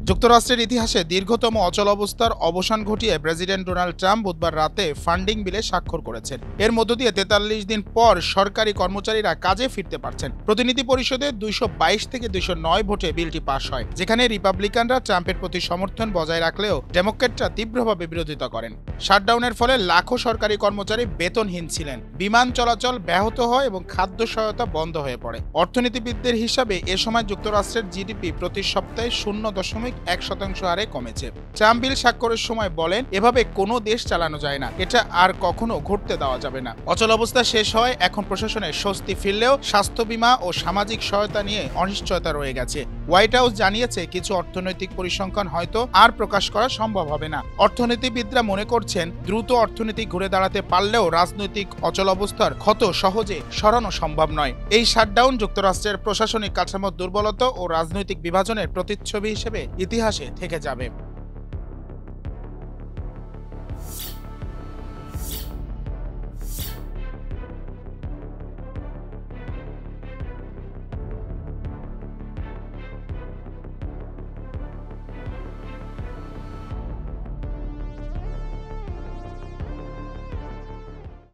যুক্তরাষ্ট্রের ইতিহাসে দীর্ঘতম অচলাবস্থার অবসান ঘটিয়ে প্রেসিডেন্ট ডোনাল্ড ট্রাম্প বুধবার রাতে ফান্ডিং বিলে স্বাক্ষর করেছেন। এর মধ্য দিয়ে ৪৩ দিন পর সরকারি কর্মচারীরা কাজে ফিরতে পারছেন। প্রতিনিধি পরিষদে ২২২ থেকে ২০৯ ভোটে বিলটি পাশ হয়, যেখানে রিপাবলিকানরা ট্রাম্পের প্রতি সমর্থন বজায় রাখলেও ডেমোক্র্যাটরা তীব্রভাবে বিরোধিতা করেন। শাটডাউনের ফলে লাখো সরকারি কর্মচারী বেতনহীন ছিলেন, বিমান চলাচল ব্যাহত হয় এবং খাদ্য সহায়তা বন্ধ হয়ে পড়ে। অর্থনীতিবিদদের হিসাবে এ সময় যুক্তরাষ্ট্রের জিডিপি প্রতি সপ্তাহে 0.1% হারে কমেছে। ট্রাম্প বিল স্বাক্ষরের সময় বলেন, এভাবে কোনো দেশ চালানো যায় না, এটা আর কখনো ঘটতে দেওয়া যাবে না। অচলাবস্থা শেষ হয়, এখন প্রশাসনের স্বস্তি ফিরলেও স্বাস্থ্য বীমা ও সামাজিক সহায়তা নিয়ে অনিশ্চয়তা রয়ে গেছে। হোয়াইট হাউস জানিয়েছে কিছু অর্থনৈতিক পরিসংখ্যান হয়তো আর প্রকাশ করা সম্ভব হবে না। অর্থনীতিবিদরা মনে করছেন, দ্রুত অর্থনীতি ঘুরে দাঁড়াতে পারলেও রাজনৈতিক অচলাবস্থার ক্ষত সহজে সরানো সম্ভব নয়। এই শাটডাউন যুক্তরাষ্ট্রের প্রশাসনিক কাঠামোর দুর্বলতা ও রাজনৈতিক বিভাজনের প্রতিচ্ছবি হিসেবে ইতিহাসে থেকে যাবে।